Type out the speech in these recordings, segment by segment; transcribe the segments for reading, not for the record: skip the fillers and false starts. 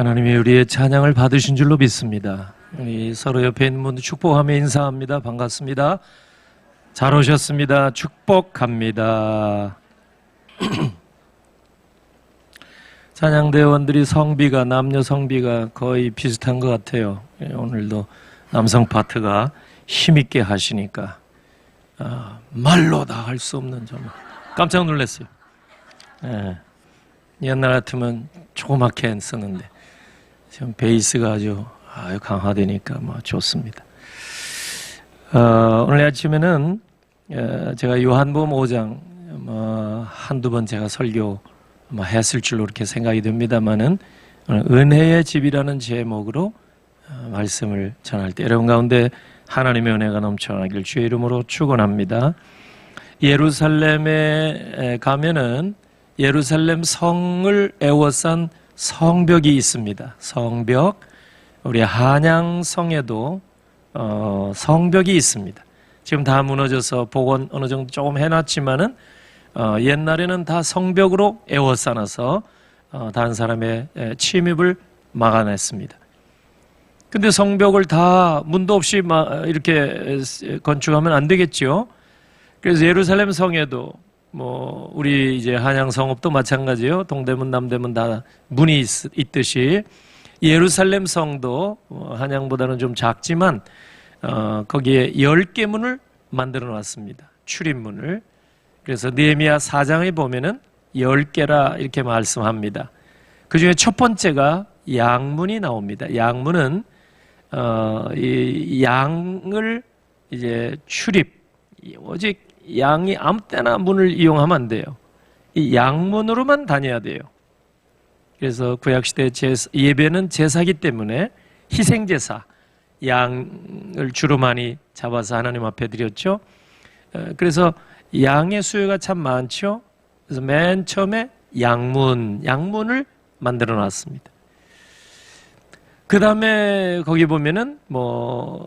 하나님이 우리의 찬양을 받으신 줄로 믿습니다. 우리 서로 옆에 있는 분들 축복하며 인사합니다. 반갑습니다. 잘 오셨습니다. 축복합니다. 찬양대원들이 성비가, 남녀 성비가 거의 비슷한 것 같아요. 오늘도 남성 파트가 힘있게 하시니까 말로 다 할 수 없는, 정말 깜짝 놀랐어요. 옛날 같으면 조그맣게 쓰는데 지금 베이스가 아주 강화되니까 좋습니다. 오늘 아침에는 제가 요한복음 5장 한두 번 제가 설교 했을 줄로 이렇게 생각이 됩니다만은 은혜의 집이라는 제목으로 말씀을 전할 때 여러분 가운데 하나님의 은혜가 넘쳐나길 주의 이름으로 축원합니다. 예루살렘에 가면은 예루살렘 성을 에워싼 성벽이 있습니다. 성벽, 우리 한양성에도 성벽이 있습니다. 지금 다 무너져서 복원 어느 정도 조금 해놨지만은 옛날에는 다 성벽으로 에워싸놔서 다른 사람의 침입을 막아냈습니다. 근데 성벽을 다 문도 없이 이렇게 건축하면 안 되겠죠. 그래서 예루살렘 성에도 우리 이제 한양 성읍도 마찬가지예요. 동대문, 남대문 다 문이 있듯이 예루살렘 성도 한양보다는 좀 작지만 거기에 10개 문을 만들어 놨습니다. 출입문을. 그래서 느헤미야 4장에 보면은 10개라 이렇게 말씀합니다. 그 중에 첫 번째가 양문이 나옵니다. 양문은 이 양을 이제 출입, 오직 양이 아무 때나 문을 이용하면 안 돼요. 이 양문으로만 다녀야 돼요. 그래서 구약시대 예배는 제사기 때문에 희생제사, 양을 주로 많이 잡아서 하나님 앞에 드렸죠. 그래서 양의 수요가 참 많죠. 그래서 맨 처음에 양문을 만들어 놨습니다. 그 다음에 거기 보면은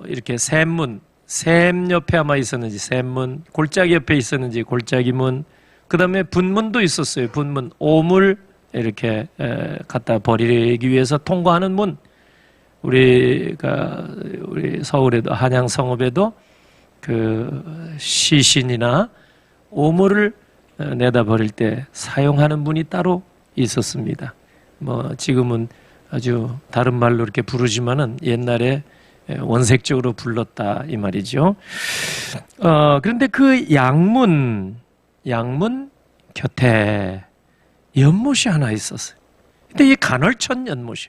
이렇게 샘문, 샘 옆에 아마 있었는지 샘문, 골짜기 옆에 있었는지 골짜기문, 그 다음에 분문도 있었어요. 분문, 오물 이렇게 갖다 버리기 위해서 통과하는 문. 우리 서울에도 한양 성읍에도 그 시신이나 오물을 내다 버릴 때 사용하는 문이 따로 있었습니다. 지금은 아주 다른 말로 이렇게 부르지만은 옛날에 원색적으로 불렀다 이 말이죠. 그런데 그 양문 곁에 연못이 하나 있었어요. 근데 이 간헐천 연못이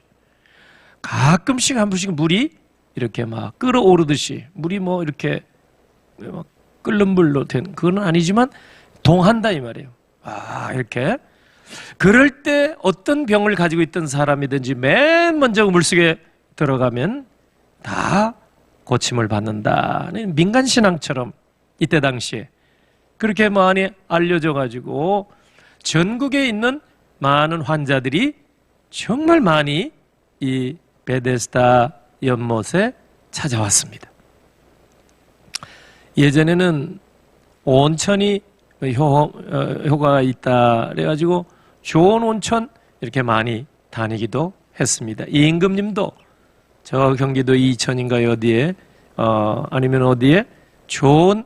가끔씩 한 번씩 물이 이렇게 막 끓어오르듯이 물이 이렇게 끓는 물로 된 그건 아니지만 동한다 이 말이에요. 이렇게 그럴 때 어떤 병을 가지고 있던 사람이든지 맨 먼저 물속에 들어가면 다 고침을 받는다는 민간신앙처럼 이때 당시에 그렇게 많이 알려져 가지고 전국에 있는 많은 환자들이 정말 많이 이 베데스다 연못에 찾아왔습니다. 예전에는 온천이 효과가 있다 그래가지고 좋은 온천 이렇게 많이 다니기도 했습니다. 이임금님도 저 경기도 이천인가 어디에 아니면 어디에 좋은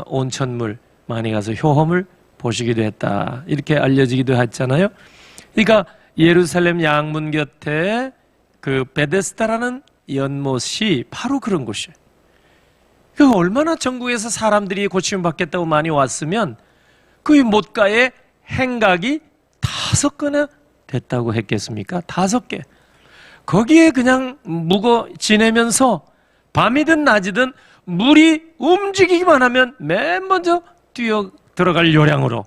온천물 많이 가서 효험을 보시기도 했다 이렇게 알려지기도 했잖아요. 그러니까 예루살렘 양문 곁에 그 베데스다라는 연못이 바로 그런 곳이에요. 얼마나 전국에서 사람들이 고침을 받겠다고 많이 왔으면 그 못가에 행각이 5개나 됐다고 했겠습니까? 5개. 거기에 그냥 묵어 지내면서 밤이든 낮이든 물이 움직이기만 하면 맨 먼저 뛰어 들어갈 요량으로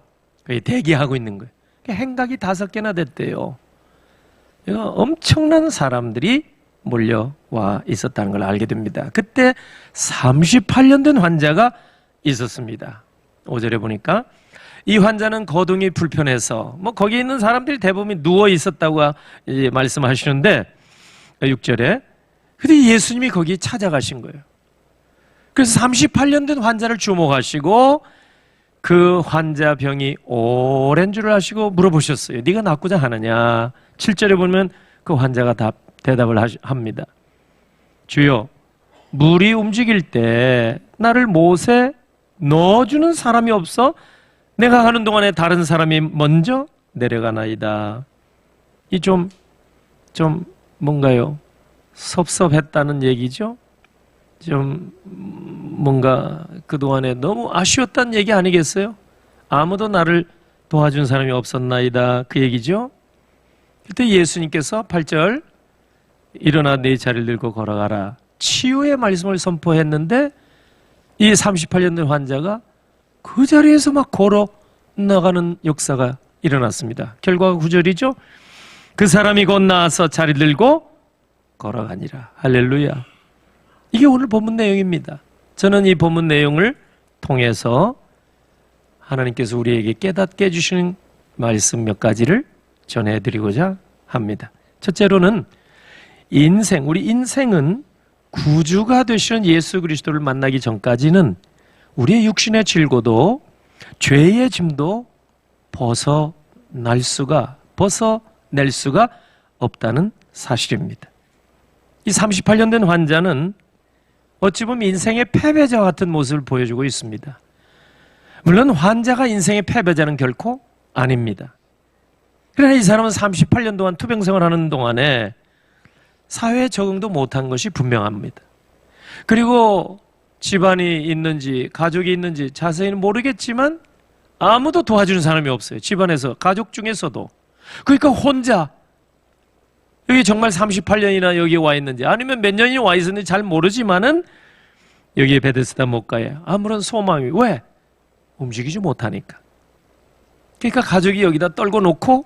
대기하고 있는 거예요. 행각이 5개나 됐대요. 엄청난 사람들이 몰려와 있었다는 걸 알게 됩니다. 그때 38년 된 환자가 있었습니다. 5절에 보니까 이 환자는 거동이 불편해서 거기 있는 사람들이 대부분 누워 있었다고 말씀하시는데 6절에 근데 예수님이 거기 찾아가신 거예요. 그래서 38년 된 환자를 주목하시고 그 환자 병이 오랜 줄을 아시고 물어보셨어요. 네가 낫고자 하느냐? 7절에 보면 그 환자가 대답을 합니다. 주여, 물이 움직일 때 나를 못에 넣어주는 사람이 없어 내가 가는 동안에 다른 사람이 먼저 내려가나이다. 이 좀 뭔가요? 섭섭했다는 얘기죠? 좀 뭔가 그동안에 너무 아쉬웠다는 얘기 아니겠어요? 아무도 나를 도와준 사람이 없었나이다, 그 얘기죠? 그때 예수님께서 8절 일어나 네 자리를 들고 걸어가라, 치유의 말씀을 선포했는데 이 38년 된 환자가 그 자리에서 막 걸어 나가는 역사가 일어났습니다. 결과가 9절이죠. 그 사람이 곧 나와서 자리 들고 걸어가니라. 할렐루야. 이게 오늘 본문 내용입니다. 저는 이 본문 내용을 통해서 하나님께서 우리에게 깨닫게 해주시는 말씀 몇 가지를 전해드리고자 합니다. 첫째로는 우리 인생은 구주가 되시는 예수 그리스도를 만나기 전까지는 우리의 육신의 질고도 죄의 짐도 벗어낼 수가 없다는 사실입니다. 이 38년 된 환자는 어찌 보면 인생의 패배자 같은 모습을 보여주고 있습니다. 물론 환자가 인생의 패배자는 결코 아닙니다. 그러나 이 사람은 38년 동안 투병생활을 하는 동안에 사회에 적응도 못한 것이 분명합니다. 그리고 집안이 있는지 가족이 있는지 자세히는 모르겠지만 아무도 도와주는 사람이 없어요. 집안에서, 가족 중에서도. 그러니까 혼자 여기 정말 38년이나 여기 와 있는지 아니면 몇 년이나 와 있었는지 잘 모르지만은 여기에 베데스다 못가에 아무런 소망이, 왜? 움직이지 못하니까. 그러니까 가족이 여기다 떨궈 놓고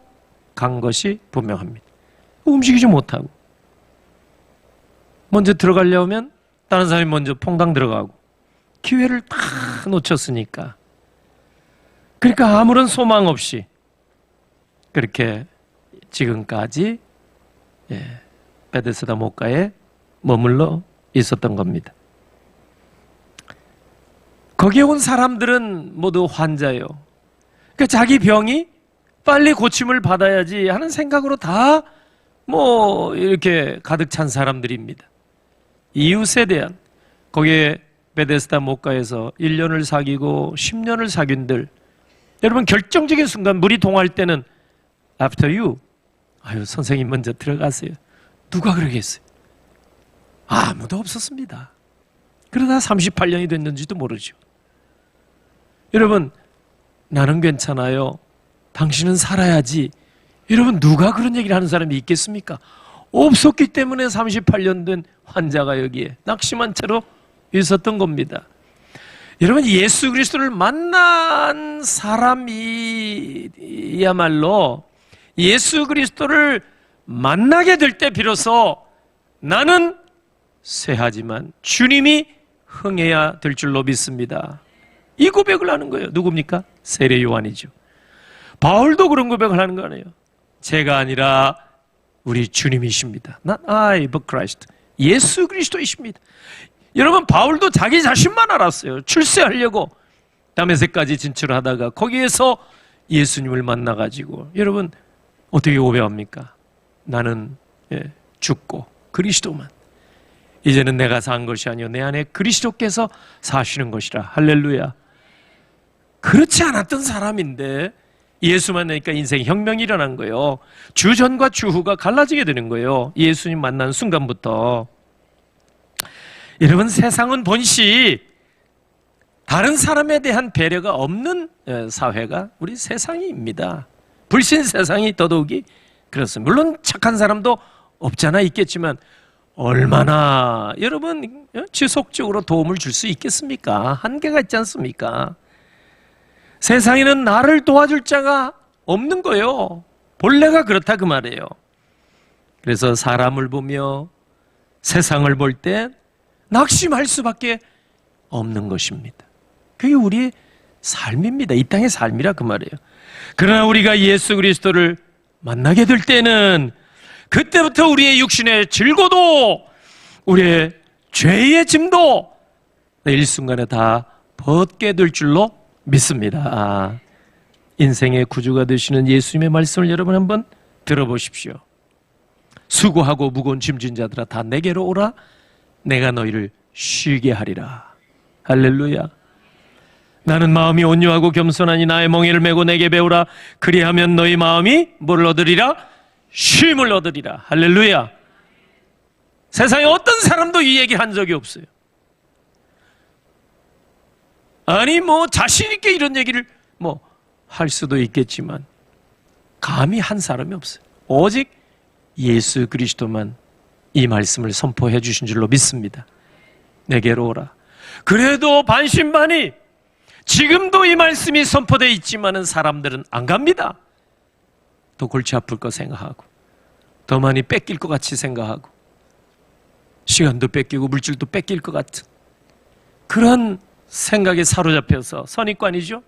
간 것이 분명합니다. 움직이지 못하고 먼저 들어가려면 다른 사람이 먼저 퐁당 들어가고 기회를 다 놓쳤으니까, 그러니까 아무런 소망 없이 그렇게 지금까지 베데스다 못가에 머물러 있었던 겁니다. 거기에 온 사람들은 모두 환자예요. 그러니까 자기 병이 빨리 고침을 받아야지 하는 생각으로 다 이렇게 가득 찬 사람들입니다. 이웃에 대한, 거기에 베데스다 못가에서 1년을 사귀고 10년을 사귄들, 여러분 결정적인 순간 물이 동할 때는 after you, 선생님 먼저 들어가세요. 누가 그러겠어요? 아무도 없었습니다. 그러다 38년이 됐는지도 모르죠. 여러분, 나는 괜찮아요, 당신은 살아야지, 여러분 누가 그런 얘기를 하는 사람이 있겠습니까? 없었기 때문에 38년 된 환자가 여기에 낙심한 채로 있었던 겁니다. 여러분, 예수 그리스도를 만난 사람이야말로 예수 그리스도를 만나게 될 때 비로소 나는 쇠하지만 주님이 흥해야 될 줄로 믿습니다. 이 고백을 하는 거예요. 누굽니까? 세례 요한이죠. 바울도 그런 고백을 하는 거 아니에요. 제가 아니라 우리 주님이십니다. Not I, but Christ. 예수 그리스도이십니다. 여러분, 바울도 자기 자신만 알았어요. 출세하려고 다메섹까지 진출하다가 거기에서 예수님을 만나가지고, 여러분 어떻게 고백합니까? 나는 죽고 그리스도만, 이제는 내가 산 것이 아니요 내 안에 그리스도께서 사시는 것이라. 할렐루야. 그렇지 않았던 사람인데 예수 만나니까 인생 혁명이 일어난 거예요. 주전과 주후가 갈라지게 되는 거예요. 예수님 만난 순간부터. 여러분, 세상은 본시 다른 사람에 대한 배려가 없는 사회가 우리 세상입니다. 불신 세상이 더더욱이 그렇습니다. 물론 착한 사람도 없잖아 있겠지만 얼마나 여러분 지속적으로 도움을 줄 수 있겠습니까? 한계가 있지 않습니까? 세상에는 나를 도와줄 자가 없는 거예요. 본래가 그렇다 그 말이에요. 그래서 사람을 보며 세상을 볼 때 낙심할 수밖에 없는 것입니다. 그게 우리의 삶입니다. 이 땅의 삶이라 그 말이에요. 그러나 우리가 예수 그리스도를 만나게 될 때는 그때부터 우리의 육신의 질고도 우리의 죄의 짐도 일순간에 다 벗게 될 줄로 믿습니다. 인생의 구주가 되시는 예수님의 말씀을 여러분 한번 들어보십시오. 수고하고 무거운 짐진 자들아 다 내게로 오라. 내가 너희를 쉬게 하리라. 할렐루야. 나는 마음이 온유하고 겸손하니 나의 멍에를 메고 내게 배우라. 그리하면 너희 마음이 뭘 얻으리라? 쉼을 얻으리라. 할렐루야. 세상에 어떤 사람도 이 얘기 한 적이 없어요. 아니 자신 있게 이런 얘기를 할 수도 있겠지만 감히 한 사람이 없어요. 오직 예수 그리스도만 이 말씀을 선포해 주신 줄로 믿습니다. 내게로 오라. 그래도 반신반의 지금도 이 말씀이 선포되어 있지만은 사람들은 안 갑니다. 더 골치 아플 거 생각하고 더 많이 뺏길 것 같이 생각하고 시간도 뺏기고 물질도 뺏길 것 같은 그런 생각에 사로잡혀서 선입관이죠.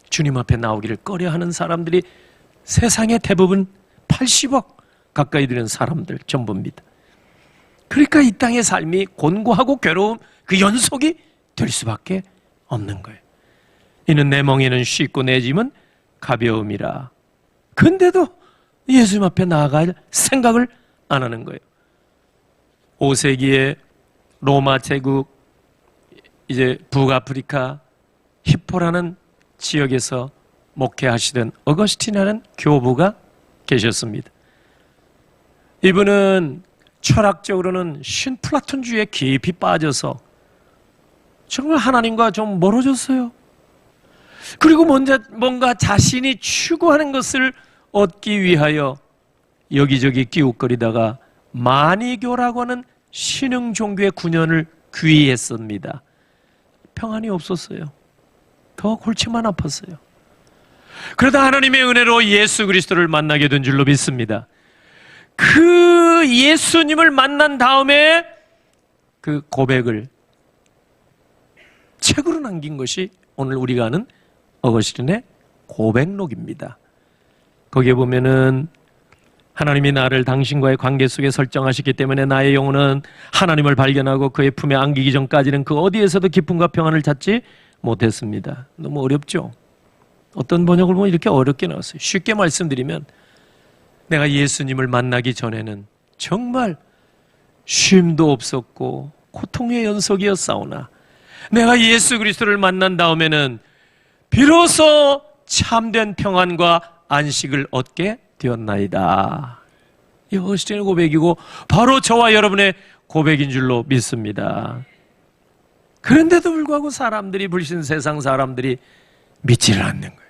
주님 앞에 나오기를 꺼려하는 사람들이 세상의 대부분 80억 가까이 되는 사람들 전부입니다. 그러니까 이 땅의 삶이 곤고하고 괴로움 그 연속이 될 수밖에 없는 거예요. 이는 내 멍에는 쉽고 내 짐은 가벼움이라. 근데도 예수님 앞에 나아갈 생각을 안 하는 거예요. 5세기에 로마 제국 이제 북아프리카 히포라는 지역에서 목회하시던 어거스틴이라는 교부가 계셨습니다. 이분은 철학적으로는 신플라톤주의에 깊이 빠져서 정말 하나님과 좀 멀어졌어요. 그리고 뭔가 자신이 추구하는 것을 얻기 위하여 여기저기 끼웃거리다가 마니교라고 하는 신흥 종교의 9년을 귀의했습니다. 평안이 없었어요. 더 골치만 아팠어요. 그러다 하나님의 은혜로 예수 그리스도를 만나게 된 줄로 믿습니다. 그 예수님을 만난 다음에 그 고백을 책으로 남긴 것이 오늘 우리가 아는 어거스틴의 고백록입니다. 거기에 보면은 하나님이 나를 당신과의 관계 속에 설정하셨기 때문에 나의 영혼은 하나님을 발견하고 그의 품에 안기기 전까지는 그 어디에서도 기쁨과 평안을 찾지 못했습니다. 너무 어렵죠? 어떤 번역을 보면 이렇게 어렵게 나왔어요. 쉽게 말씀드리면 내가 예수님을 만나기 전에는 정말 쉼도 없었고 고통의 연속이었사오나 내가 예수 그리스도를 만난 다음에는 비로소 참된 평안과 안식을 얻게 되었나이다. 이 어거스틴의 고백이고 바로 저와 여러분의 고백인 줄로 믿습니다. 그런데도 불구하고 사람들이 불신 세상 사람들이 믿지를 않는 거예요.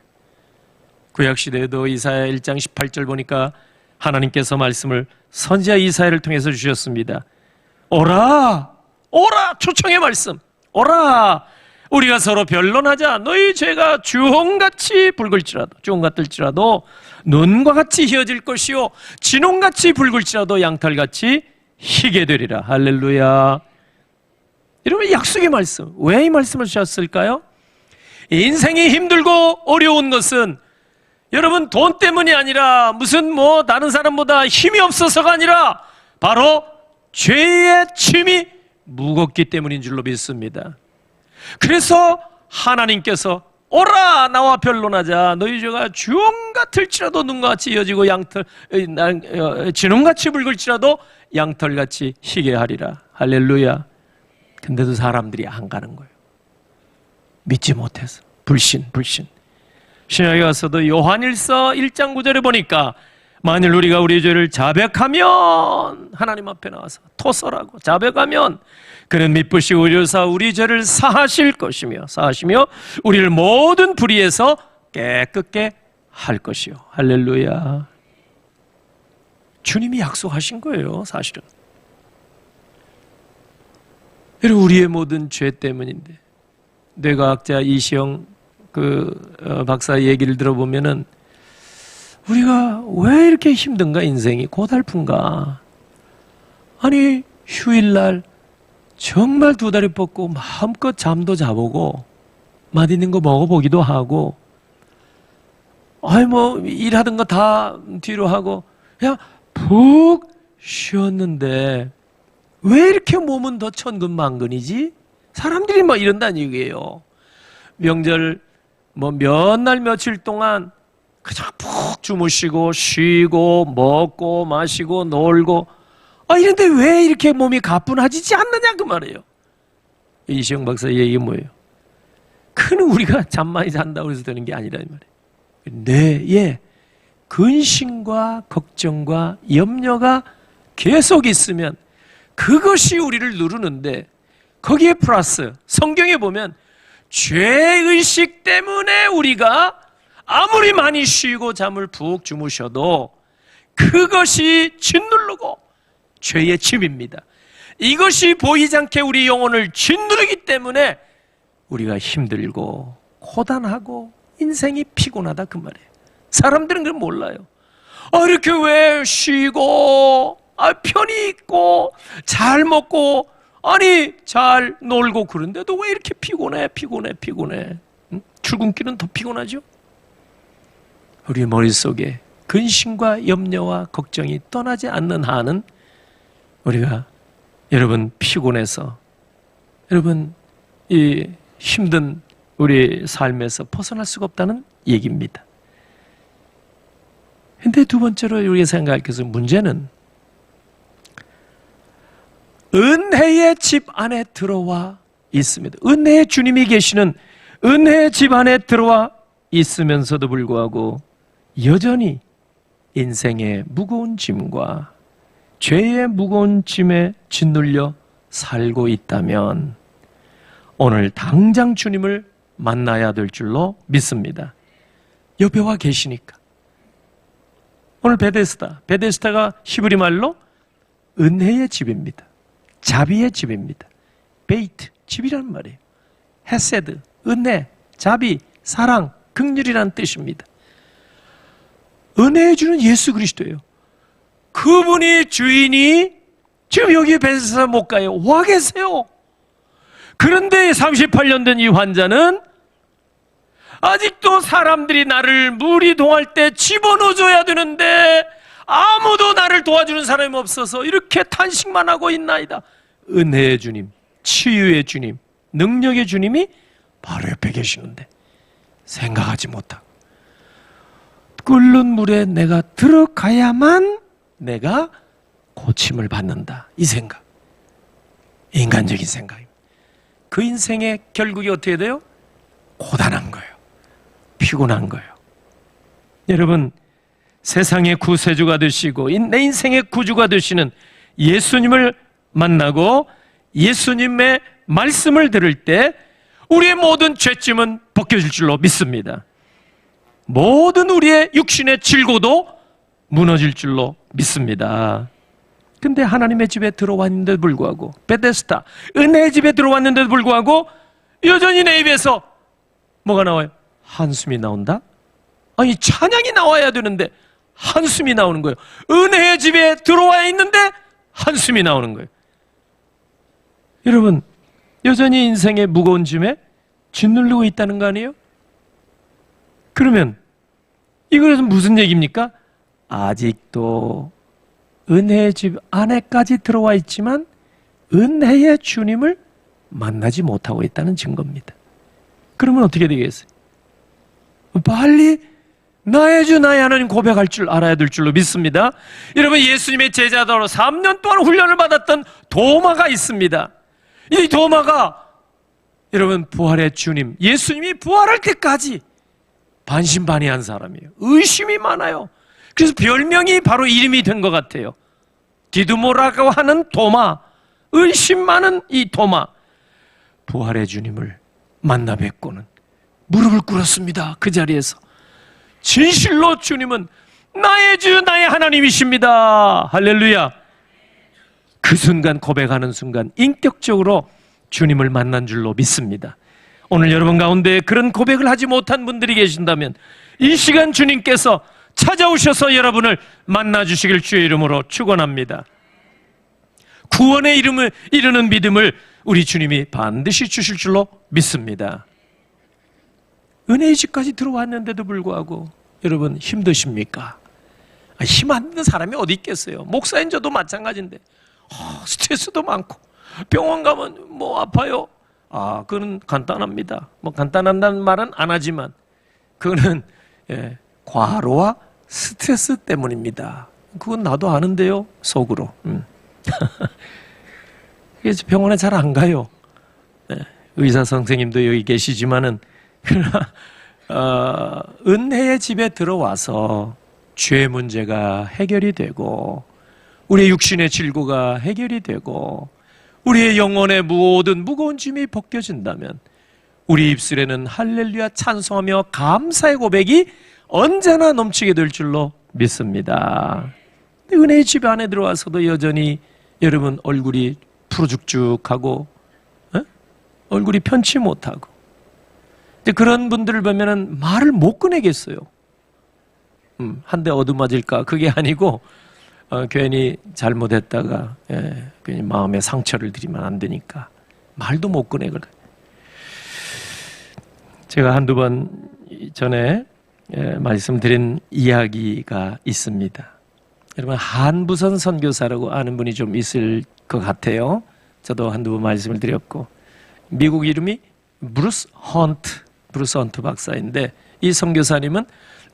구약시대에도 이사야 1장 18절 보니까 하나님께서 말씀을 선지자 이사야를 통해서 주셨습니다. 오라! 오라! 초청의 말씀. 오라! 우리가 서로 변론하자. 너희 죄가 주홍같이 붉을지라도 주홍같을지라도 눈과 같이 희어질 것이요 진홍같이 붉을지라도 양털같이 희게 되리라. 할렐루야. 여러분 약속의 말씀. 왜 이 말씀을 주셨을까요? 인생이 힘들고 어려운 것은 여러분 돈 때문이 아니라 무슨 다른 사람보다 힘이 없어서가 아니라 바로 죄의 짐이 무겁기 때문인 줄로 믿습니다. 그래서 하나님께서 오라 나와 변론하자. 너희 죄가 주홍 같을지라도 눈과 같이 이어지고 진홍같이 붉을지라도 양털같이 희게 하리라. 할렐루야. 근데도 사람들이 안 가는 거예요. 믿지 못해서. 불신. 신약에 가서도 요한일서 1장 9절에 보니까 만일 우리가 우리 죄를 자백하면 하나님 앞에 나와서 토설하고 자백하면 그는 미쁘시고 의로사 우리 죄를 사하시며 우리를 모든 불의에서 깨끗게 할 것이요. 할렐루야. 주님이 약속하신 거예요. 사실은 우리의 모든 죄 때문인데 뇌과학자 이시영 박사 얘기를 들어보면은 우리가 왜 이렇게 힘든가 인생이 고달픈가. 아니 휴일날 정말 두 다리 뻗고 마음껏 잠도 자보고 맛있는 거 먹어보기도 하고 일하던 거 다 뒤로 하고 그냥 푹 쉬었는데 왜 이렇게 몸은 더 천근만근이지? 사람들이 이런다는 얘기예요. 명절 몇 날 며칠 동안 그냥 푹 주무시고 쉬고 먹고 마시고 놀고 이런데 왜 이렇게 몸이 가뿐하지지 않느냐 그 말이에요. 이시영 박사 얘기 뭐예요? 그는 우리가 잠 많이 잔다고 해서 되는 게 아니라 이 말이에요. 뇌에 근심과 걱정과 염려가 계속 있으면 그것이 우리를 누르는데, 거기에 플러스 성경에 보면 죄의식 때문에 우리가 아무리 많이 쉬고 잠을 푹 주무셔도 그것이 짓누르고 죄의 집입니다. 이것이 보이지 않게 우리 영혼을 짓누르기 때문에 우리가 힘들고 고단하고 인생이 피곤하다 그 말이에요. 사람들은 그걸 몰라요. 이렇게 왜 쉬고 편히 있고 잘 먹고 잘 놀고 그런데도 왜 이렇게 피곤해? 응? 출근길은 더 피곤하죠? 우리 머릿속에 근심과 염려와 걱정이 떠나지 않는 한은 우리가 여러분 피곤해서 여러분 이 힘든 우리 삶에서 벗어날 수가 없다는 얘기입니다. 근데 두 번째로 우리가 생각할 것은, 문제는 은혜의 집 안에 들어와 있습니다. 은혜의 주님이 계시는 은혜의 집 안에 들어와 있으면서도 불구하고 여전히 인생의 무거운 짐과 죄의 무거운 짐에 짓눌려 살고 있다면 오늘 당장 주님을 만나야 될 줄로 믿습니다. 옆에 와 계시니까. 오늘 베데스다가 히브리 말로 은혜의 집입니다. 자비의 집입니다. 베이트, 집이라는 말이에요. 헤세드, 은혜, 자비, 사랑, 긍휼이라는 뜻입니다. 은혜해 주는 예수 그리스도예요. 그분이 주인이 지금 여기 베데스다 못 가요. 와 계세요. 그런데 38년 된 이 환자는 아직도 사람들이 나를 물이 동할 때 집어넣어줘야 되는데 아무도 나를 도와주는 사람이 없어서 이렇게 탄식만 하고 있나이다. 은혜의 주님, 치유의 주님, 능력의 주님이 바로 옆에 계시는데 생각하지 못하고 끓는 물에 내가 들어가야만 내가 고침을 받는다. 이 생각, 인간적인 생각입니다. 그 인생의 결국이 어떻게 돼요? 고단한 거예요. 피곤한 거예요. 여러분, 세상의 구세주가 되시고 내 인생의 구주가 되시는 예수님을 만나고 예수님의 말씀을 들을 때 우리의 모든 죄짐은 벗겨질 줄로 믿습니다. 모든 우리의 육신의 질고도 무너질 줄로 믿습니다. 근데 하나님의 집에 들어왔는데도 불구하고, 베데스다, 은혜의 집에 들어왔는데도 불구하고 여전히 내 입에서 뭐가 나와요? 한숨이 나온다? 아니, 찬양이 나와야 되는데 한숨이 나오는 거예요. 은혜의 집에 들어와 있는데 한숨이 나오는 거예요. 여러분, 여전히 인생의 무거운 짐에 짓누르고 있다는 거 아니에요? 그러면 이것은 무슨 얘기입니까? 아직도 은혜의 집 안에까지 들어와 있지만 은혜의 주님을 만나지 못하고 있다는 증거입니다. 그러면 어떻게 되겠어요? 빨리 나의 주 나의 하나님 고백할 줄 알아야 될 줄로 믿습니다. 여러분, 예수님의 제자로 3년 동안 훈련을 받았던 도마가 있습니다. 이 도마가 여러분 부활의 주님, 예수님이 부활할 때까지 반신반의한 사람이에요. 의심이 많아요. 그래서 별명이 바로 이름이 된 것 같아요. 디두모라고 하는 도마, 의심 많은 이 도마. 부활의 주님을 만나 뵙고는 무릎을 꿇었습니다. 그 자리에서 진실로 주님은 나의 주 나의 하나님이십니다. 할렐루야. 그 순간, 고백하는 순간 인격적으로 주님을 만난 줄로 믿습니다. 오늘 여러분 가운데 그런 고백을 하지 못한 분들이 계신다면 이 시간 주님께서 찾아오셔서 여러분을 만나주시길 주의 이름으로 축원합니다. 구원의 이름을 이루는 믿음을 우리 주님이 반드시 주실 줄로 믿습니다. 은혜의 집까지 들어왔는데도 불구하고 여러분 힘드십니까? 힘 안 드는 사람이 어디 있겠어요? 목사인 저도 마찬가지인데 스트레스도 많고 병원 가면 뭐 아파요? 그거는 간단합니다. 뭐 간단하다는 말은 안 하지만 그거는 과로와 스트레스 때문입니다. 그건 나도 아는데요, 속으로. 그래서 병원에 잘 안 가요. 네, 의사 선생님도 여기 계시지만은 은혜의 집에 들어와서 죄 문제가 해결이 되고 우리의 육신의 질고가 해결이 되고 우리의 영혼의 모든 무거운 짐이 벗겨진다면 우리 입술에는 할렐루야 찬송하며 감사의 고백이 언제나 넘치게 될 줄로 믿습니다. 은혜의 집 안에 들어와서도 여전히 여러분 얼굴이 푸르죽죽하고 얼굴이 편치 못하고 그런 분들을 보면은 말을 못 꺼내겠어요. 한 대 얻어맞을까 그게 아니고 괜히 잘못했다가 괜히 마음에 상처를 드리면 안 되니까 말도 못 꺼내거든. 제가 한두 번 전에 말씀드린 이야기가 있습니다. 여러분 한부선 선교사라고 아는 분이 좀 있을 것 같아요. 저도 한두 번 말씀을 드렸고 미국 이름이 브루스 헌트 박사인데 이 선교사님은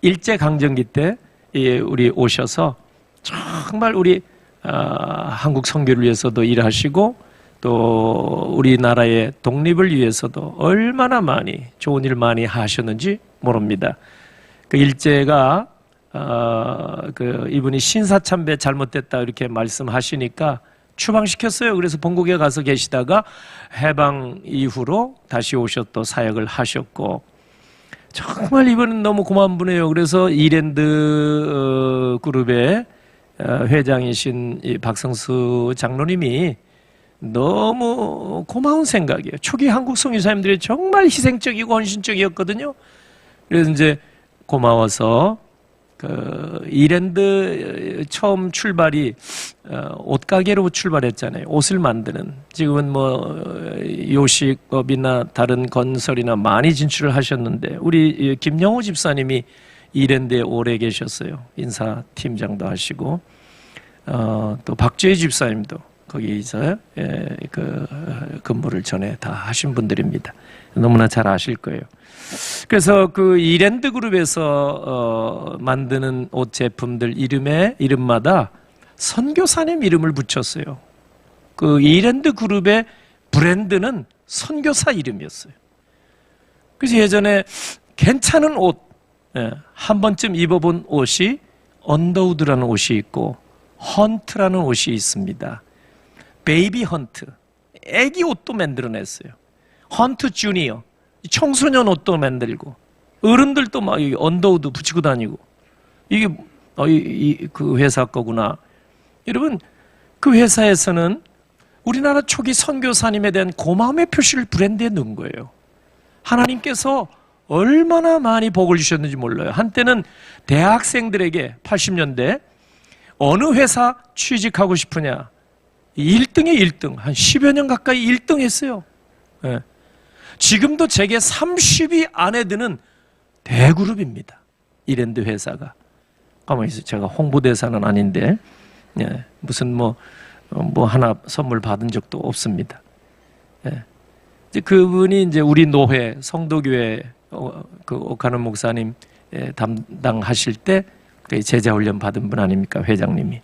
일제강점기 때 우리 오셔서 정말 우리 한국 선교를 위해서도 일하시고 또 우리나라의 독립을 위해서도 얼마나 많이 좋은 일 많이 하셨는지 모릅니다. 그 일제가 이분이 신사참배 잘못됐다 이렇게 말씀하시니까 추방시켰어요. 그래서 본국에 가서 계시다가 해방 이후로 다시 오셔 또 사역을 하셨고 정말 이분은 너무 고마운 분이에요. 그래서 이랜드 그룹의 회장이신 이 박성수 장로님이 너무 고마운 생각이에요. 초기 한국 선교사님들이 정말 희생적이고 헌신적이었거든요. 그래서 이제 고마워서 이랜드 처음 출발이 옷가게로 출발했잖아요. 옷을 만드는. 지금은 뭐 요식업이나 다른 건설이나 많이 진출을 하셨는데 우리 김영호 집사님이 이랜드에 오래 계셨어요. 인사팀장도 하시고 또 박주혜 집사님도 거기서 근무를 전에 다 하신 분들입니다. 너무나 잘 아실 거예요. 그래서 그 이랜드 그룹에서 만드는 옷 제품들 이름마다 선교사님 이름을 붙였어요. 그 이랜드 그룹의 브랜드는 선교사 이름이었어요. 그래서 예전에 괜찮은 옷, 한 번쯤 입어본 옷이 언더우드라는 옷이 있고 헌트라는 옷이 있습니다. 베이비 헌트, 애기 옷도 만들어냈어요. 헌트 주니어, 청소년 옷도 만들고 어른들도 막 언더우드 붙이고 다니고 이게 그 회사 거구나. 여러분 그 회사에서는 우리나라 초기 선교사님에 대한 고마움의 표시를 브랜드에 넣은 거예요. 하나님께서 얼마나 많이 복을 주셨는지 몰라요. 한때는 대학생들에게 80년대 어느 회사 취직하고 싶으냐 1등에 1등 한 10여 년 가까이 1등 했어요. 네. 지금도 제게 30위 안에 드는 대그룹입니다. 이랜드 회사가. 가만히 있어요. 제가 홍보대사는 아닌데 무슨 뭐 하나 선물 받은 적도 없습니다. 이제 그분이 이제 우리 노회 성도교회 그 오카노 목사님 담당하실 때 제자 훈련 받은 분 아닙니까? 회장님이.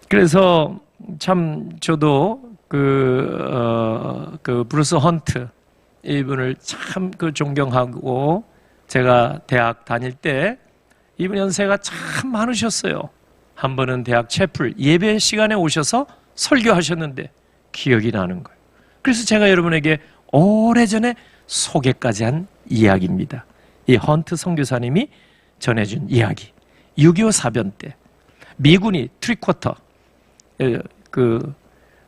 그래서 참 저도 그 브루스 헌트 이분을 참 존경하고 제가 대학 다닐 때 이분 연세가 참 많으셨어요. 한 번은 대학 채플 예배 시간에 오셔서 설교하셨는데 기억이 나는 거예요. 그래서 제가 여러분에게 오래전에 소개까지 한 이야기입니다. 이 헌트 선교사님이 전해준 이야기. 6.25 사변 때 미군이 트리쿼터 그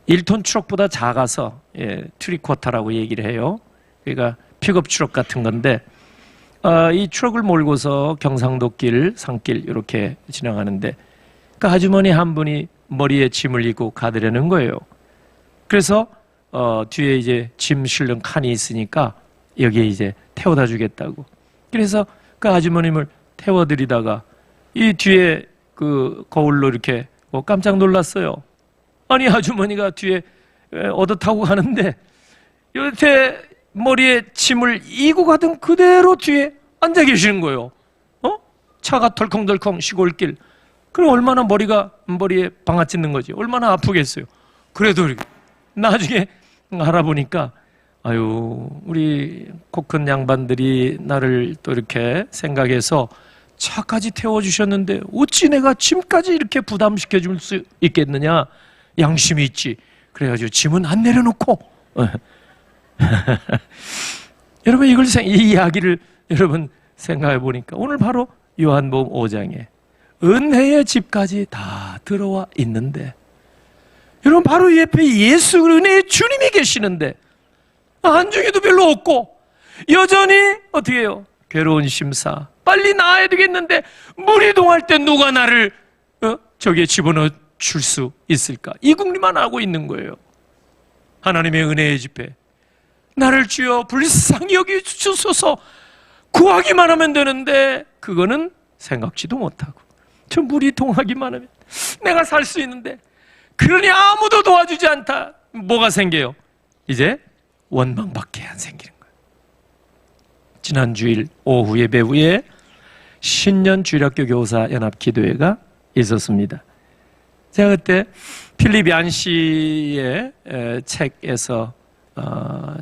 1톤 트럭보다 작아서 트리쿼터라고 얘기를 해요. 그러니까 픽업 트럭 같은 건데 이 트럭을 몰고서 경상도길, 산길 이렇게 지나가는데 그 아주머니 한 분이 머리에 짐을 입고 가더라는 거예요. 그래서 뒤에 이제 짐 실는 칸이 있으니까 여기에 이제 태워다 주겠다고. 그래서 그 아주머님을 태워드리다가 이 뒤에 그 거울로 이렇게 깜짝 놀랐어요. 아니 아주머니가 뒤에 얻어 타고 가는데 여태 머리에 짐을 이고 가던 그대로 뒤에 앉아 계시는 거예요. 차가 덜컹덜컹 시골길. 그럼 얼마나 머리에 방아 찧는 거지. 얼마나 아프겠어요. 그래도 나중에 알아보니까 아유, 우리 코 큰 양반들이 나를 또 이렇게 생각해서 차까지 태워주셨는데 어찌 내가 짐까지 이렇게 부담시켜 줄 수 있겠느냐. 양심이 있지. 그래가지고 짐은 안 내려놓고 여러분 이 이야기를 여러분 생각해 보니까 오늘 바로 요한복음 5장에 은혜의 집까지 다 들어와 있는데 여러분 바로 이 옆에 예수 은혜의 주님이 계시는데 안중에도 별로 없고 여전히 어떻게 해요? 괴로운 심사. 빨리 나아야 되겠는데 무리동할 때 누가 나를 저기에 집어넣어 줄 수 있을까? 이 궁리만 하고 있는 거예요. 하나님의 은혜의 집에 나를 주여 불쌍히 여기주소서 구하기만 하면 되는데 그거는 생각지도 못하고 저 무리동하기만 하면 내가 살 수 있는데 그러니 아무도 도와주지 않다. 뭐가 생겨요? 이제 원망밖에 안 생기는 거예요. 지난 주일 오후 예배 후에 신년 주일학교 교사 연합 기도회가 있었습니다. 제가 그때 필립 얀 씨의 책에서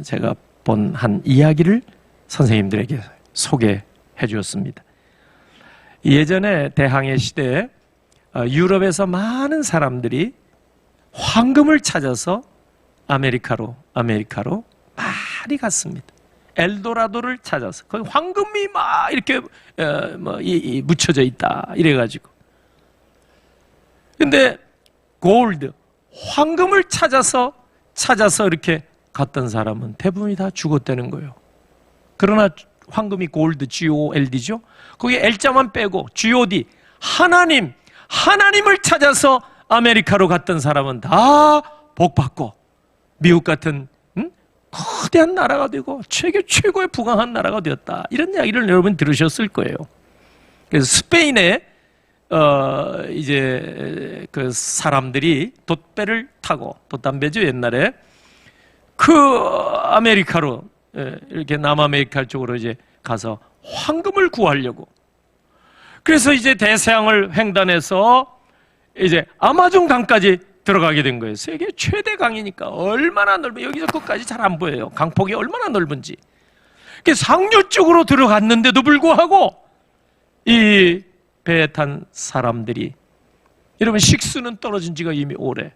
제가 본 한 이야기를 선생님들에게 소개해 주었습니다. 예전에 대항해 시대에 유럽에서 많은 사람들이 황금을 찾아서 아메리카로 많이 갔습니다. 엘도라도를 찾아서 거기 황금이 막 이렇게 묻혀져 있다 이래가지고. 근데 골드 황금을 찾아서 이렇게 갔던 사람은 대부분이 다 죽었다는 거예요. 그러나 황금이 골드 GOLD죠. 거기 L자만 빼고 GOD 하나님을 찾아서 아메리카로 갔던 사람은 다 복받고 미국 같은 거대한 나라가 되고 최고의 부강한 나라가 되었다. 이런 이야기를 여러분 들으셨을 거예요. 그래서 스페인에 이제 그 사람들이 돛배를 타고 돛담배죠 옛날에 그 아메리카로 이렇게 남아메리카 쪽으로 이제 가서 황금을 구하려고. 그래서 이제 대서양을 횡단해서 이제 아마존 강까지 들어가게 된 거예요. 세계 최대 강이니까 얼마나 넓어 여기서 끝까지 잘 안 보여요. 강폭이 얼마나 넓은지. 상류 쪽으로 들어갔는데도 불구하고 이 배에 탄 사람들이 여러분 식수는 떨어진 지가 이미 오래.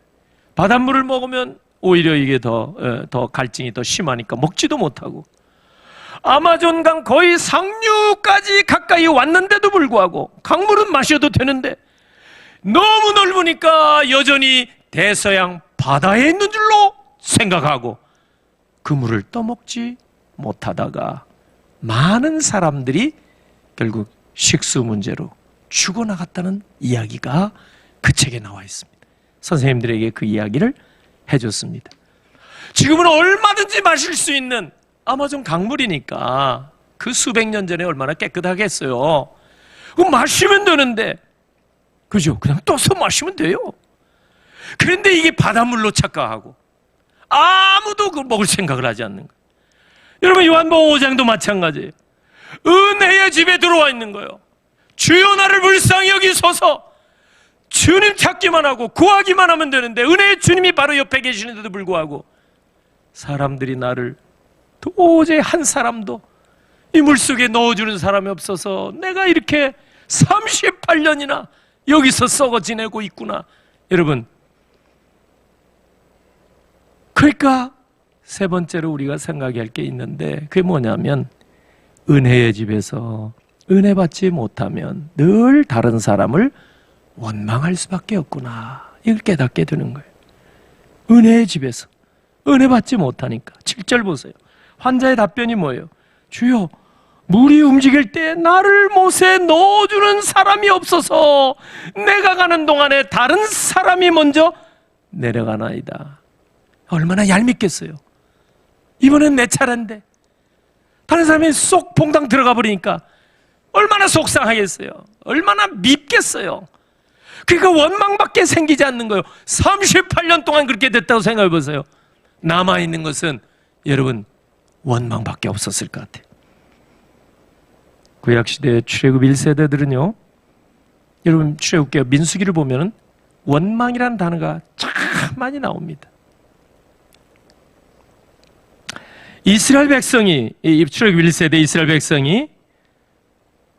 바닷물을 먹으면 오히려 이게 더 갈증이 더 심하니까 먹지도 못하고 아마존강 거의 상류까지 가까이 왔는데도 불구하고 강물은 마셔도 되는데 너무 넓으니까 여전히 대서양 바다에 있는 줄로 생각하고 그 물을 떠먹지 못하다가 많은 사람들이 결국 식수 문제로 죽어나갔다는 이야기가 그 책에 나와 있습니다. 선생님들에게 그 이야기를 해줬습니다. 지금은 얼마든지 마실 수 있는 아마존 강물이니까 그 수백 년 전에 얼마나 깨끗하겠어요. 그럼 마시면 되는데 그죠? 그냥 떠서 마시면 돼요. 그런데 이게 바닷물로 착각하고 아무도 그걸 먹을 생각을 하지 않는 거예요. 여러분 요한복음 5장도 마찬가지예요. 은혜의 집에 들어와 있는 거예요. 주여 나를 불쌍히 여기소서. 주님 찾기만 하고 구하기만 하면 되는데 은혜의 주님이 바로 옆에 계시는데도 불구하고 사람들이 나를 도저히 한 사람도 이 물속에 넣어주는 사람이 없어서 내가 이렇게 38년이나 여기서 썩어 지내고 있구나. 여러분, 그러니까 세 번째로 우리가 생각해야 할 게 있는데 그게 뭐냐면 은혜의 집에서 은혜 받지 못하면 늘 다른 사람을 원망할 수밖에 없구나. 이걸 깨닫게 되는 거예요. 은혜의 집에서 은혜 받지 못하니까. 7절 보세요. 환자의 답변이 뭐예요? 주여, 물이 움직일 때 나를 못에 넣어주는 사람이 없어서 내가 가는 동안에 다른 사람이 먼저 내려가나이다. 얼마나 얄밉겠어요. 이번엔 내 차례인데 다른 사람이 쏙 봉당 들어가 버리니까 얼마나 속상하겠어요. 얼마나 밉겠어요. 그러니까 원망밖에 생기지 않는 거예요. 38년 동안 그렇게 됐다고 생각해 보세요. 남아있는 것은 여러분 원망밖에 없었을 것 같아요. 구약시대의 출애굽 1세대들은요, 여러분 출애굽기 민수기를 보면 원망이라는 단어가 참 많이 나옵니다. 이스라엘 백성이, 출애굽 1세대 이스라엘 백성이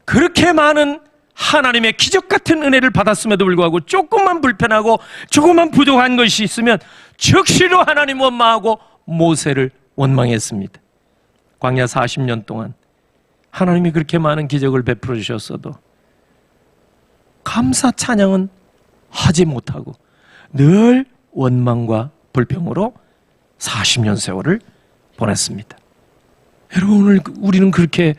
그렇게 많은 하나님의 기적 같은 은혜를 받았음에도 불구하고 조금만 불편하고 조금만 부족한 것이 있으면 즉시로 하나님 원망하고 모세를 원망했습니다. 광야 40년 동안 하나님이 그렇게 많은 기적을 베풀어 주셨어도 감사 찬양은 하지 못하고 늘 원망과 불평으로 40년 세월을 보냈습니다. 여러분, 오늘 우리는 그렇게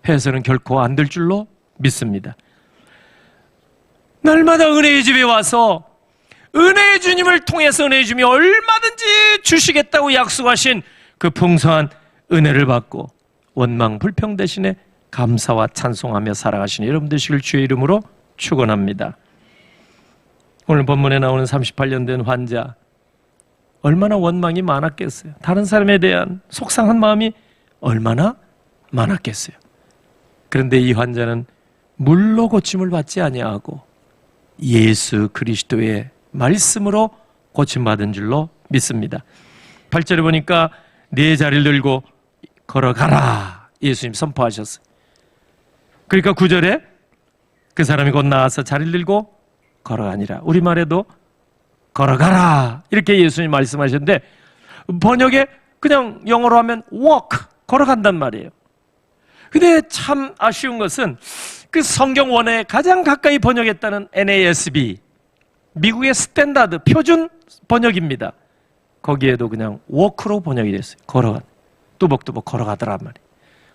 해서는 결코 안 될 줄로 믿습니다. 날마다 은혜의 집에 와서 은혜의 주님을 통해서 은혜의 주님이 얼마든지 주시겠다고 약속하신 그 풍성한 은혜를 받고 원망 불평 대신에 감사와 찬송하며 살아가시는 여러분 되시길 주의 이름으로 축원합니다. 오늘 본문에 나오는 38년 된 환자, 얼마나 원망이 많았겠어요. 다른 사람에 대한 속상한 마음이 얼마나 많았겠어요. 그런데 이 환자는 물로 고침을 받지 아니하고 예수 그리스도의 말씀으로 고침받은 줄로 믿습니다. 8절에 보니까 네 자리를 들고 걸어가라, 예수님 선포하셨어요. 그러니까 9절에 그 사람이 곧 나와서 자리를 들고 걸어가니라. 우리말에도 걸어가라 이렇게 예수님 말씀하셨는데, 번역에 그냥 영어로 하면 walk, 걸어간단 말이에요. 근데 참 아쉬운 것은 그 성경 원어에 가장 가까이 번역했다는 NASB, 미국의 스탠다드 표준 번역입니다. 거기에도 그냥 walk로 번역이 됐어요. 걸어가, 뚜벅뚜벅 걸어가더란 말이에요.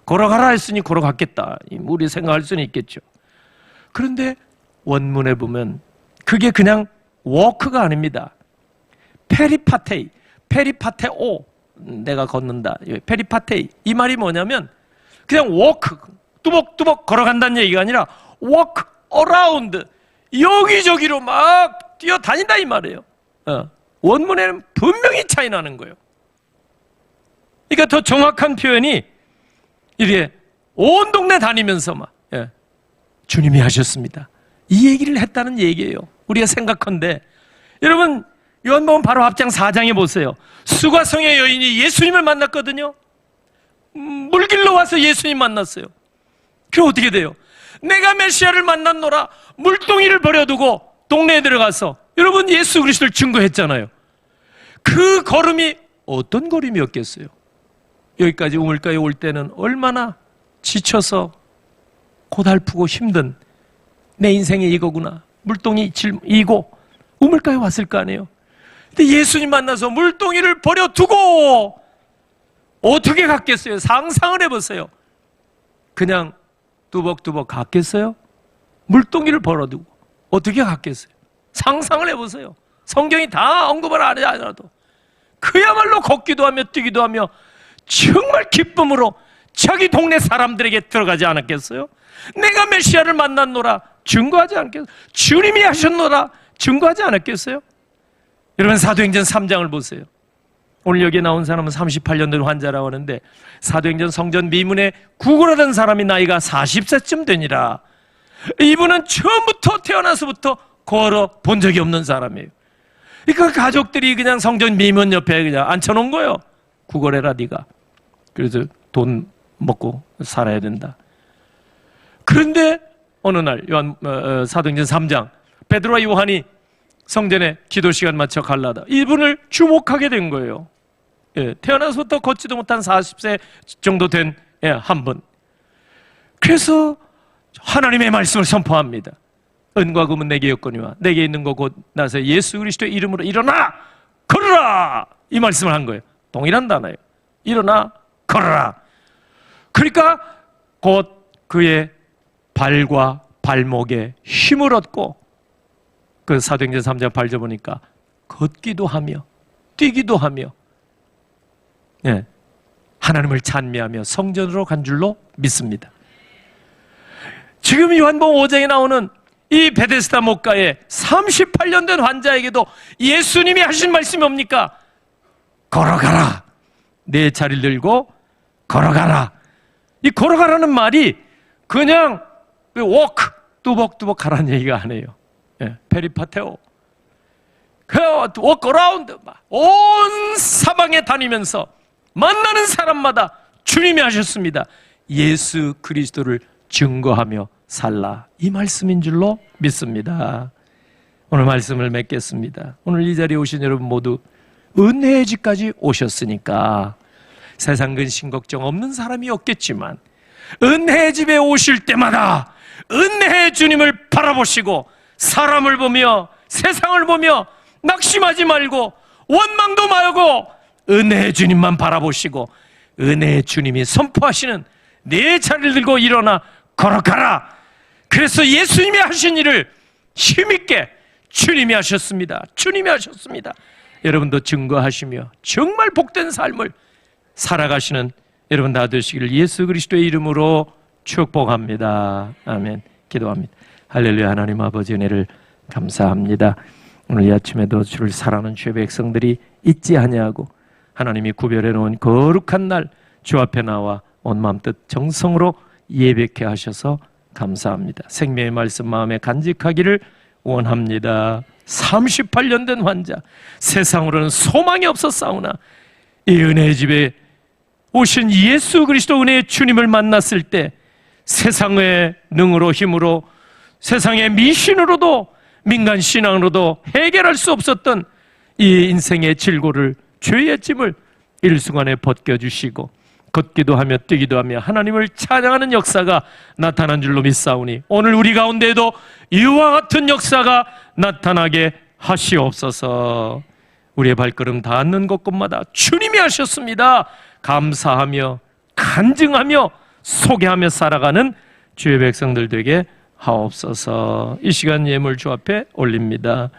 걸어가라 했으니 걸어갔겠다, 우리 생각할 수는 있겠죠. 그런데 원문에 보면 그게 그냥 워크가 아닙니다. 페리파테이, 페리파테오, 내가 걷는다, 페리파테이, 이 말이 뭐냐면 그냥 워크, 뚜벅뚜벅 걸어간다는 얘기가 아니라 워크 어라운드, 여기저기로 막 뛰어다닌다 이 말이에요. 원문에는 분명히 차이 나는 거예요. 그러니까 더 정확한 표현이 이렇게 온 동네 다니면서 막 주님이 하셨습니다, 이 얘기를 했다는 얘기예요. 우리가 생각한데, 여러분 요한복음 바로 앞장 4장에 보세요. 수가성의 여인이 예수님을 만났거든요. 물길로 와서 예수님 만났어요. 그럼 어떻게 돼요? 내가 메시아를 만났노라, 물동이를 버려두고 동네에 들어가서, 여러분 예수 그리스도를 증거했잖아요. 그 걸음이 어떤 걸음이었겠어요? 여기까지 우물가에 올 때는 얼마나 지쳐서 고달프고 힘든, 내 인생이 이거구나, 물동이 이고 우물가에 왔을 거 아니에요. 근데 예수님 만나서 물동이를 버려두고 어떻게 갔겠어요? 상상을 해보세요. 그냥 뚜벅뚜벅 갔겠어요? 물동이를 버려두고 어떻게 갔겠어요? 상상을 해보세요. 성경이 다 언급을 안 하더라도 그야말로 걷기도 하며 뛰기도 하며 정말 기쁨으로 자기 동네 사람들에게 들어가지 않았겠어요? 내가 메시아를 만났노라 증거하지 않겠어요? 주님이 하셨노라 증거하지 않았겠어요? 여러분 사도행전 3장을 보세요. 오늘 여기에 나온 사람은 38년 된 환자라고 하는데, 사도행전 성전 미문에 구걸하던 사람이 나이가 40세쯤 되니라. 이분은 처음부터 태어나서부터 걸어 본 적이 없는 사람이에요. 그러니까 가족들이 그냥 성전 미문 옆에 그냥 앉혀놓은 거예요. 구걸해라 네가, 그래서 돈 먹고 살아야 된다. 그런데 어느 날 사도행전 3장 베드로와 요한이 성전에 기도 시간 맞춰 갈라다 이분을 주목하게 된 거예요. 태어나서부터 걷지도 못한 40세 정도 된 한 분. 그래서 하나님의 말씀을 선포합니다. 은과 금은 내게 없거니와 내게 있는 거 곧 나서 예수 그리스도의 이름으로 일어나 걸어라, 이 말씀을 한 거예요. 동일한 단어예요. 일어나 걸어라. 그러니까 곧 그의 발과 발목에 힘을 얻고, 그 사도행전 3장 8절 보니까 걷기도 하며 뛰기도 하며 하나님을 찬미하며 성전으로 간 줄로 믿습니다. 지금 요한복음 5장에 나오는 이 베데스다 목가에 38년 된 환자에게도 예수님이 하신 말씀이 뭡니까? 걸어가라, 내 자리를 들고 걸어가라. 이 걸어가라는 말이 그냥 워크 뚜벅뚜벅 가라는 얘기가 아니에요. 페리파테오. 그 워크 어라운드 온 사방에 다니면서 만나는 사람마다 주님이 하셨습니다. 예수 그리스도를 증거하며 살라. 이 말씀인 줄로 믿습니다. 오늘 말씀을 맺겠습니다. 오늘 이 자리에 오신 여러분 모두 은혜의 집까지 오셨으니까 세상 근심 걱정 없는 사람이 없겠지만 은혜의 집에 오실 때마다 은혜의 주님을 바라보시고 사람을 보며 세상을 보며 낙심하지 말고 원망도 말고 은혜의 주님만 바라보시고 은혜의 주님이 선포하시는 네 자리를 들고 일어나 걸어가라. 그래서 예수님이 하신 일을 힘있게 주님이 하셨습니다. 주님이 하셨습니다. 여러분도 증거하시며 정말 복된 삶을 살아가시는 여러분 다 되시기를 예수 그리스도의 이름으로 축복합니다. 아멘. 기도합니다. 할렐루야. 하나님 아버지 은혜를 감사합니다. 오늘 이 아침에도 주를 사랑하는 주의 백성들이 잊지 아니하고 하나님이 구별해 놓은 거룩한 날 주 앞에 나와 온 마음 뜻 정성으로 예배케 하셔서 감사합니다. 생명의 말씀 마음에 간직하기를 원합니다. 38년 된 환자, 세상으로는 소망이 없었사오나 이 은혜의 집에 오신 예수 그리스도 은혜의 주님을 만났을 때 세상의 능으로 힘으로 세상의 미신으로도 민간 신앙으로도 해결할 수 없었던 이 인생의 질고를 죄의 짐을 일순간에 벗겨주시고 걷기도 하며 뛰기도 하며 하나님을 찬양하는 역사가 나타난 줄로 믿사오니 오늘 우리 가운데에도 이와 같은 역사가 나타나게 하시옵소서. 우리의 발걸음 닿는 곳곳마다 주님이 하셨습니다. 감사하며 간증하며 소개하며 살아가는 주의 백성들 되게 하옵소서. 이 시간 예물 주 앞에 올립니다.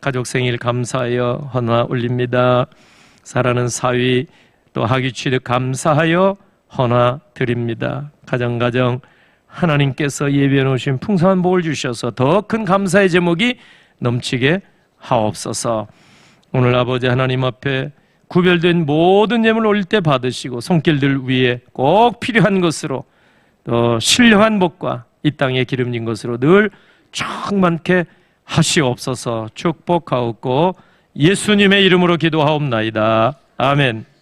가족 생일 감사하여 헌화 올립니다. 사랑하는 사위 또 학위 취득 감사하여 헌화 드립니다. 가정 하나님께서 예비해 놓으신 풍성한 복을 주셔서 더 큰 감사의 제목이 넘치게 하옵소서. 오늘 아버지 하나님 앞에 구별된 모든 예물 올릴 때 받으시고 손길들 위에 꼭 필요한 것으로 또 신령한 복과 이 땅에 기름진 것으로 늘 충만케 하시옵소서. 축복하옵고 예수님의 이름으로 기도하옵나이다. 아멘.